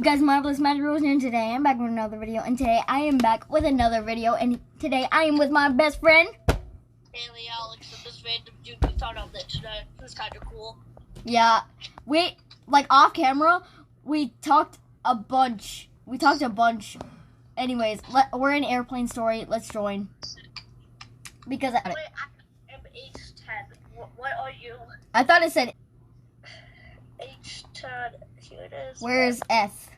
guys, Marvelous Magic Rose, and today I'm back with another video, and today I am back with another video, and today I am with my best friend, Daily Alex, and this random dude we found on the internet, who's kind of cool. Yeah, off camera, we talked a bunch. Anyways, we're in Airplane Story, let's join. Because Wait, I am H10. What are you? I thought it said H10. Here it is. Where's F?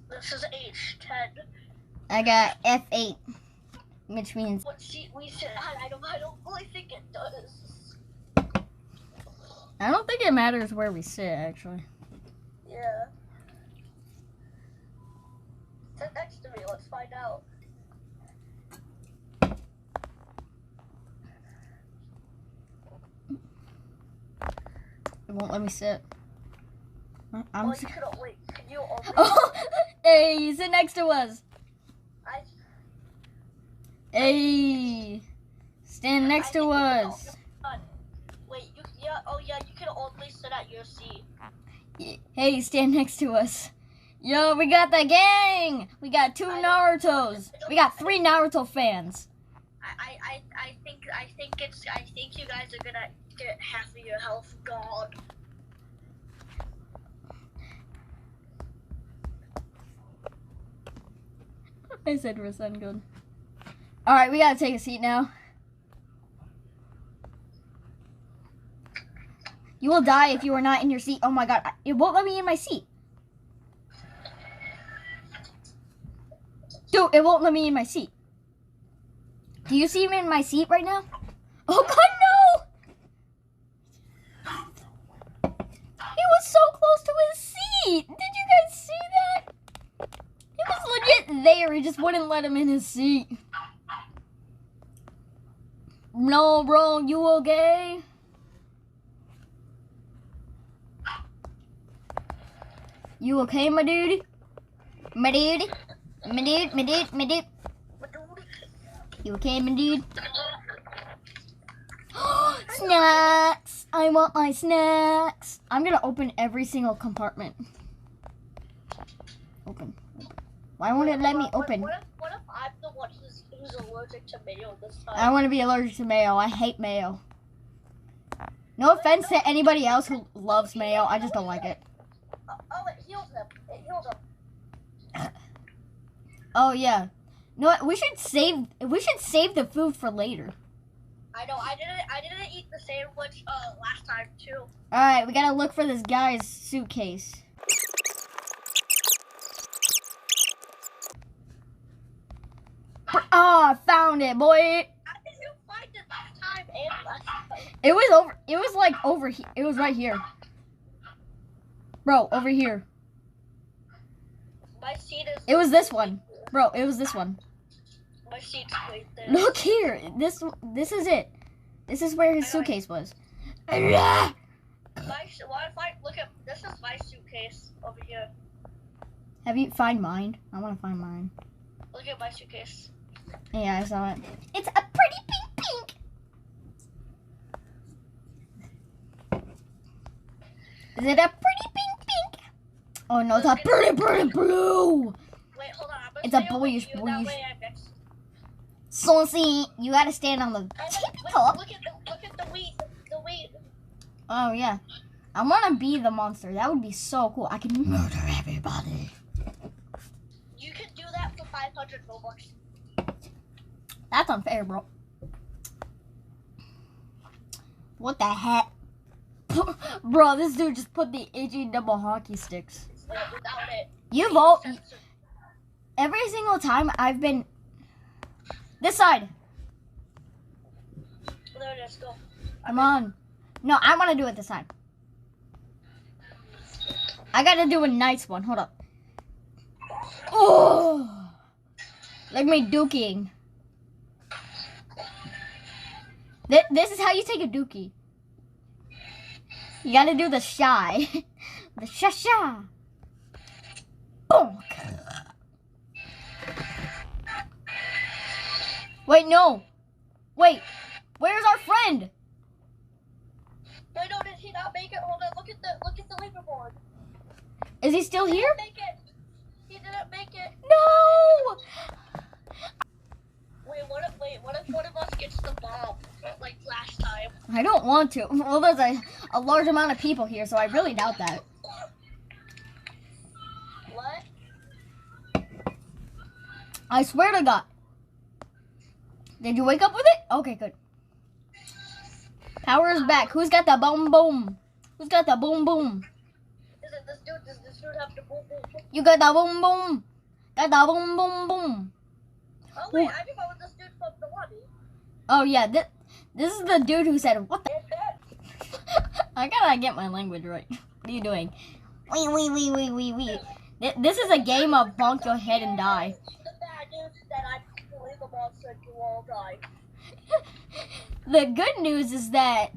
This is H10. I got F8, which means What seat we sit at? I don't really think it does. I don't think it matters where we sit, actually. Yeah. Sit next to me. Let's find out. It won't let me sit. You could wait. Can you open? Oh, hey, sit next to us. Hey, stand next to us. Wait, you can only sit at your seat. Hey, stand next to us. Yo, we got the gang. We got 2 Narutos. We got 3 Naruto fans. I think you guys are gonna get half of your health gone. I said we're son good. Alright, we gotta take a seat now. You will die if you are not in your seat. Oh my god, it won't let me in my seat. Dude, it won't let me in my seat. Do you see him in my seat right now? Oh god, no! He was so close to his seat. Did you guys see that? He was legit there. He just wouldn't let him in his seat. No, bro, you okay? You okay, my dude? My dude? My dude, my dude, my dude. You okay, my dude? Snacks! I want my snacks. I'm gonna open every single compartment. Open. Why won't it let me open? What if I'm the one who's allergic to mayo this time? I want to be allergic to mayo. I hate mayo. No offense to anybody else who loves mayo. I just don't like it. It heals him. It heals him. Oh yeah. No, we should save the food for later. I know. I didn't eat the sandwich last time too. All right, we gotta look for this guy's suitcase. Oh, I found it, boy. How did you find it last time and last time? It was like over here. It was right here. Bro, over here. My seat is. It was this one. Bro, it was this one. My seat's right there. Look here. This is it. This is where his suitcase was. What if I look at this is my suitcase over here. Have you find mine? I want to find mine. Look at my suitcase. Yeah, I saw it. It's a pretty pink. Is it a pretty pink? Oh no, it's a pretty blue. Wait, hold on. It's a boyish. Saucy, you gotta stand on the tippy top. Look at the weed. Oh yeah, I wanna be the monster. That would be so cool. I can murder everybody. You can do that for 500 Robux. That's unfair, bro. What the heck? Bro, this dude just put the itchy double hockey sticks. Without it. You've all... Every single time I've been... This side. There it is, go. Come on. No, I want to do it this side. I got to do a nice one. Hold up. Oh! Like me dooking. This is how you take a dookie. You gotta do the shy. The sha-sha. Boom. Wait, no. Wait. Where's our friend? No, did he not make it? Hold on, look at the leaderboard. Is he still here? He didn't make it. He didn't make it. No! Wait, what if one of us gets the bomb like last time? I don't want to. Well, there's a large amount of people here, so I really doubt that. What? I swear to God. Did you wake up with it? Okay, good. Power is back. Who's got the boom boom? Who's got the boom boom? Is it this dude? Does this dude have the boom boom? You got the boom boom. Got the boom boom boom. Oh wait, I think I was this dude from the lobby. Oh yeah, this is the dude who said, what the? I gotta get my language right. What are you doing? Wee. This is a game of bonk your head and die. The bad news is that I'm killing the monster and you all die. The good news is that,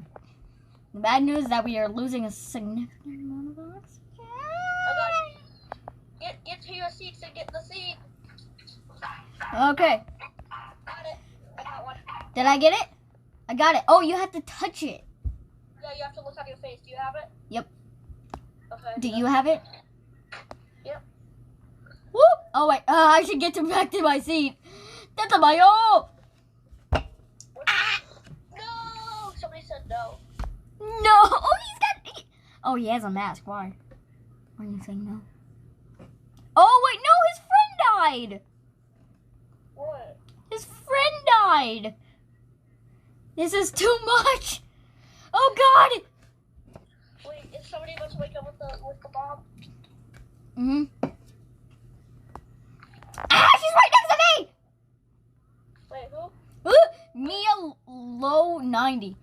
the bad news is that we are losing a significant amount of oxygen. Get to your seats and get the seat. Okay. Got it. I got one. Did I get it? I got it. Oh, you have to touch it. Yeah, you have to look on your face. Do you have it? Yep. Okay. Do you have it? Yep. Whoop! Oh wait, I should get back to my seat. That's my own. No! Somebody said no. No. Oh, oh, he has a mask. Why? Why are you saying no? Oh wait, no, his friend died. What? His friend died. This is too much. Oh God. Wait, is somebody about to wake up with the bomb? Mm-hmm. Ah, she's right next to me. Wait, who? Mia low 90.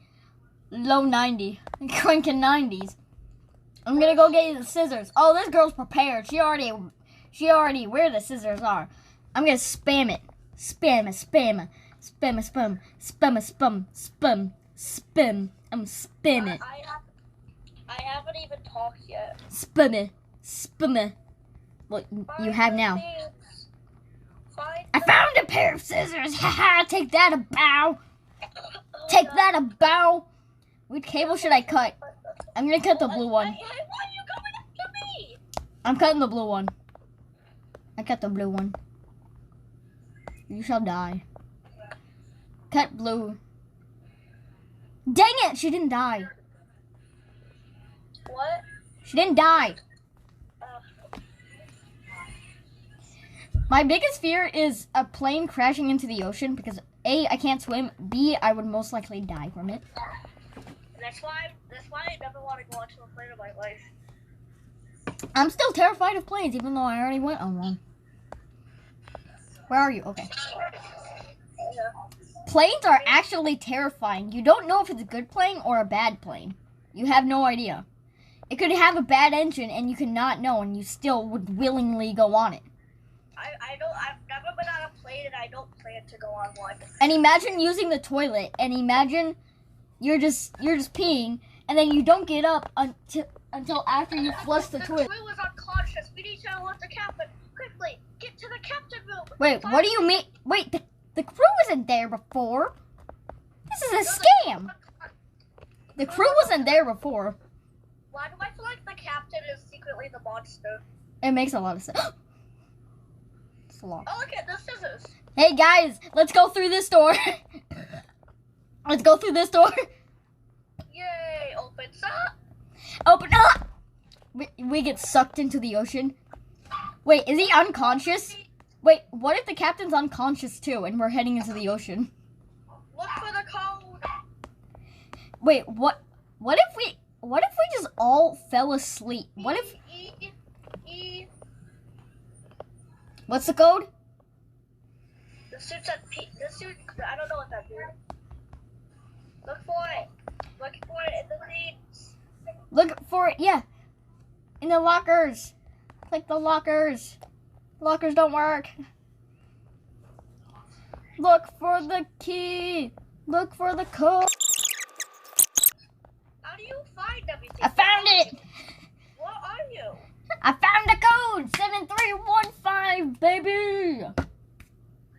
Low 90. Cranking 90s. I'm gonna go get you the scissors. Oh, this girl's prepared. She already where the scissors are. I'm gonna spam it. Spam. I'm spam it. I haven't even talked yet. Spam it. Well, you have now. I found a pair of scissors. Haha, take that a bow. Take that a bow. Which cable should I cut? I'm gonna cut the blue one. Why are you coming after me? I'm cutting the blue one. I cut the blue one. You shall die. Cut blue. Dang it! She didn't die. What? She didn't die. My biggest fear is a plane crashing into the ocean because A, I can't swim. B, I would most likely die from it. That's why I never want to go onto a plane in my life. I'm still terrified of planes, even though I already went on one. Where are you? Okay. Yeah. Planes are actually terrifying. You don't know if it's a good plane or a bad plane. You have no idea. It could have a bad engine and you could not know and you still would willingly go on it. I've never been on a plane and I don't plan to go on one. And imagine using the toilet and imagine you're just peeing and then you don't get up until after you flush the toilet. The crew is unconscious. We need to alert the captain. Quickly, get to the captain room. Wait, what do you mean? Wait, the crew wasn't there before. This is a scam. The crew wasn't there before. Why do I feel like the captain is secretly the monster? It makes a lot of sense. It's a lot. Oh, look at the scissors. Hey guys, let's go through this door. Let's go through this door. Yay, opens up. Open up. We get sucked into the ocean. Wait, is he unconscious? Wait, what if the captain's unconscious too and we're heading into the ocean? Look for the code. Wait, what if we just all fell asleep? What if E. What's the code? The suit said P. The suit, I don't know what that means. Look for it. Look for it in the leads. Look for it, yeah. In the lockers. Click the lockers. Lockers don't work. Look for the key. Look for the code. How do you find everything? I found it. What are you? I found the code. 7315, baby.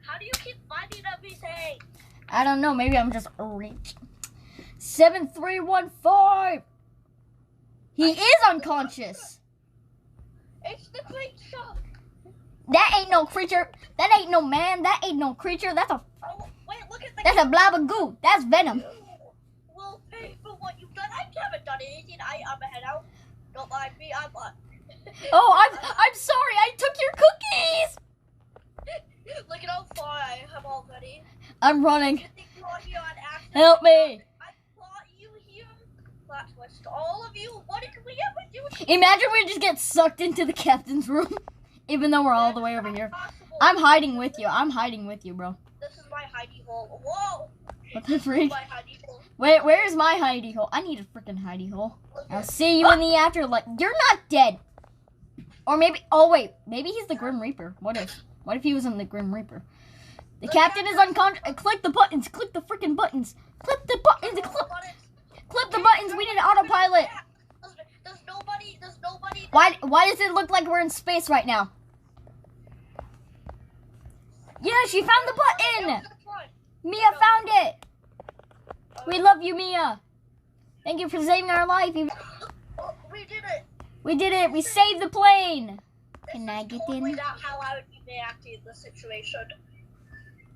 How do you keep finding everything? I don't know. Maybe I'm just rich. 7315. He is unconscious. It's the great shark. That ain't no creature. That ain't no man. That ain't no creature. That's a Oh, wait, look at the. that's a blob of goo. That's venom. We'll pay for what you've done. I haven't done anything. I'm a head out. Don't mind me. I'm on. Oh, I'm sorry. I took your cookies. Look at how far I am already. I'm running. You think you are here on accident? Help me. I brought you here. Plot twist. All of you. What did we ever do? Imagine we just get sucked into the captain's room, even though we're all the way over here. Possible. I'm hiding with you. I'm hiding with you, bro. This is my hidey hole. Whoa. What the This is freak? my hidey hole. Wait, where's my hidey hole? I need a freaking hidey hole. I'll see you in the afterlife. You're not dead. Or maybe, oh wait, maybe he's the Grim Reaper. What if he was in the Grim Reaper? The captain is unconscious. Click the buttons. Click the freaking buttons. Click the buttons. Click the buttons. We need an autopilot. There's nobody. Why does it look like we're in space right now? Yeah, she found the button. Mia found it. We love you, Mia. Thank you for saving our life. We did it. We did it. We saved the plane. Can I get in? Not how I would be reacting in this situation.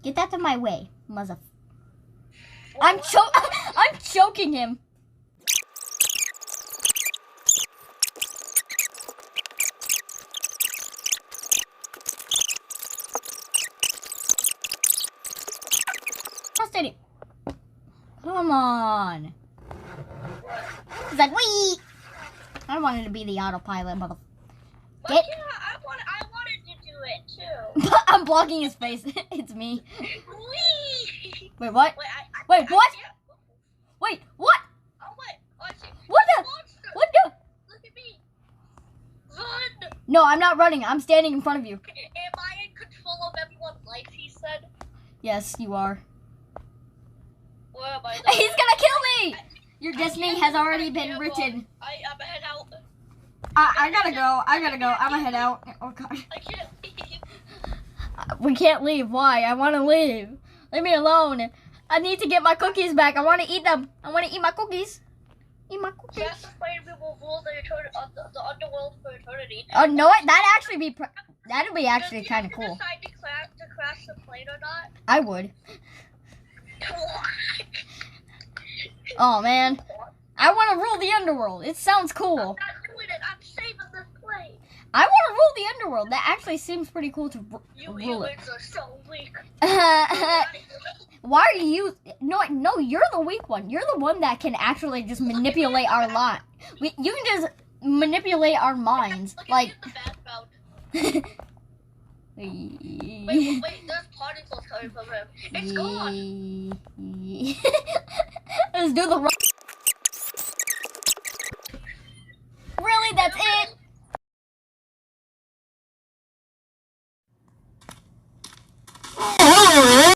Get out of my way, mother. I'm choking him. Frustrating. Come on. He's like, wee. I wanted to be the autopilot, mother. Get. Yeah, I wanted to do it too. I'm blocking his face. It's me. Wee. Wait, what? Wait, Wait, what? Wait, what? Oh wait. Oh, I see. What the? Monster. What the? Look at me. Run. No, I'm not running. I'm standing in front of you. Am I in control of everyone's life? He said. Yes, you are. Where am I? He's gonna kill me! Your destiny has already been written. I'm head out. I gotta go. I'm gonna head out. Oh god. I can't leave. We can't leave. Why? I wanna leave. Leave me alone. I need to get my cookies back. I wanna eat them. I wanna eat my cookies. Eat my cookies. That's afraid we will rule the underworld for eternity. Oh no! That'd be actually kind of cool. Decide to crash the plane or not? I would. Oh man, I want to rule the underworld. It sounds cool. I'm not doing it. I'm saving this plane. I want to rule the underworld. That actually seems pretty cool to You rule it. humans are so weak. Why are you? No, you're the weak one. You're the one that can actually just manipulate our lot. You can just manipulate our minds, like. Wait, there's particles coming from him. It's gone. Let's do the. Really, that's it.